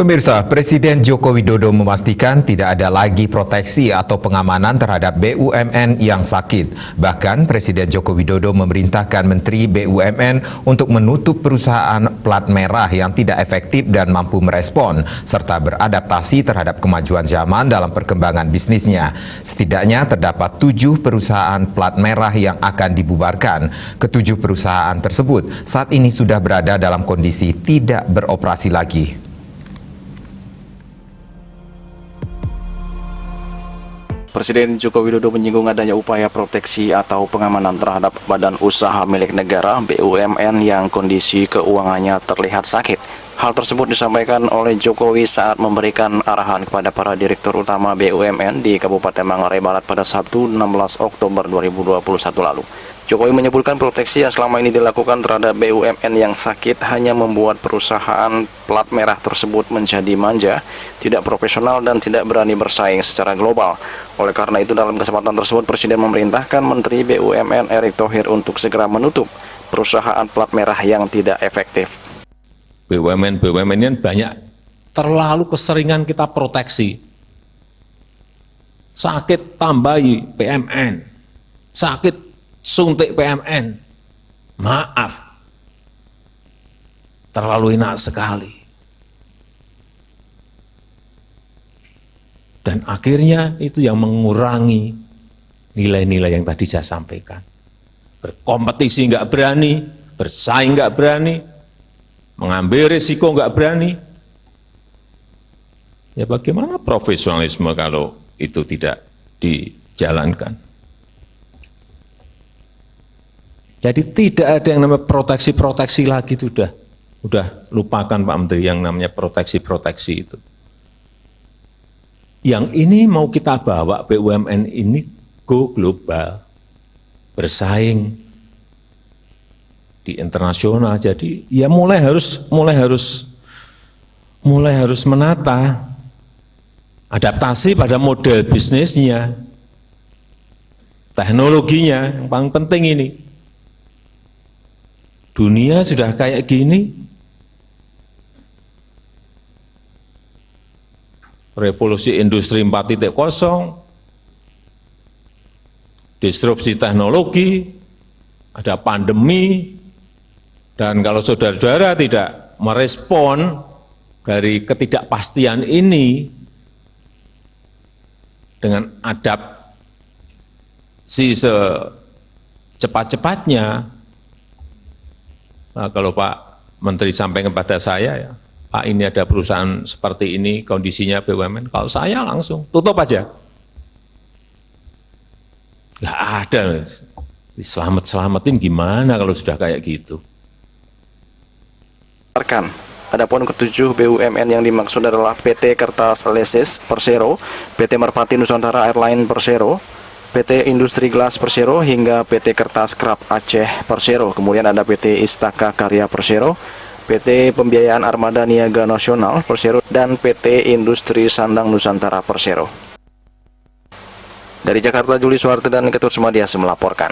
Pemirsa, Presiden Joko Widodo memastikan tidak ada lagi proteksi atau pengamanan terhadap BUMN yang sakit. Bahkan, Presiden Joko Widodo memerintahkan Menteri BUMN untuk menutup perusahaan plat merah yang tidak efektif dan mampu merespon, serta beradaptasi terhadap kemajuan zaman dalam perkembangan bisnisnya. Setidaknya terdapat 7 perusahaan plat merah yang akan dibubarkan. Ketujuh perusahaan tersebut saat ini sudah berada dalam kondisi tidak beroperasi lagi. Presiden Joko Widodo menyinggung adanya upaya proteksi atau pengamanan terhadap badan usaha milik negara BUMN yang kondisi keuangannya terlihat sakit. Hal tersebut disampaikan oleh Jokowi saat memberikan arahan kepada para direktur utama BUMN di Kabupaten Manggarai Barat pada Sabtu 16 Oktober 2021 lalu. Jokowi menyebutkan proteksi yang selama ini dilakukan terhadap BUMN yang sakit hanya membuat perusahaan plat merah tersebut menjadi manja, tidak profesional dan tidak berani bersaing secara global. Oleh karena itu, dalam kesempatan tersebut Presiden memerintahkan Menteri BUMN Erick Thohir untuk segera menutup perusahaan plat merah yang tidak efektif. BUMN ini banyak terlalu keseringan kita proteksi. Sakit tambahi PMN, sakit suntik PMN, maaf, terlalu enak sekali. Dan akhirnya itu yang mengurangi nilai-nilai yang tadi saya sampaikan. Berkompetisi nggak berani, bersaing nggak berani, mengambil risiko nggak berani. Ya bagaimana profesionalisme kalau itu tidak dijalankan? Jadi tidak ada yang namanya proteksi-proteksi lagi, itu udah lupakan Pak Menteri yang namanya proteksi-proteksi itu. Yang ini mau kita bawa BUMN ini go global, bersaing di internasional. Jadi ya mulai harus menata, adaptasi pada model bisnisnya, teknologinya yang paling penting ini. Dunia sudah kayak gini, revolusi industri 4.0, disrupsi teknologi, ada pandemi, dan kalau saudara-saudara tidak merespon dari ketidakpastian ini dengan adaptasi secepat-cepatnya. Nah, kalau Pak Menteri sampaikan kepada saya, ya, Pak ini ada perusahaan seperti ini, kondisinya BUMN, kalau saya langsung tutup aja. Nggak ada, diselamat-selamatin gimana kalau sudah kayak gitu. Adapun ketujuh BUMN yang dimaksud adalah PT Kertas Lesis Persero, PT Merpati Nusantara Airline Persero, PT Industri Gelas Persero hingga PT Kertas Krap Aceh Persero. Kemudian ada PT Istaka Karya Persero, PT Pembiayaan Armada Niaga Nasional Persero, dan PT Industri Sandang Nusantara Persero. Dari Jakarta, Juli Suwarte dan Ketut Sumadias melaporkan.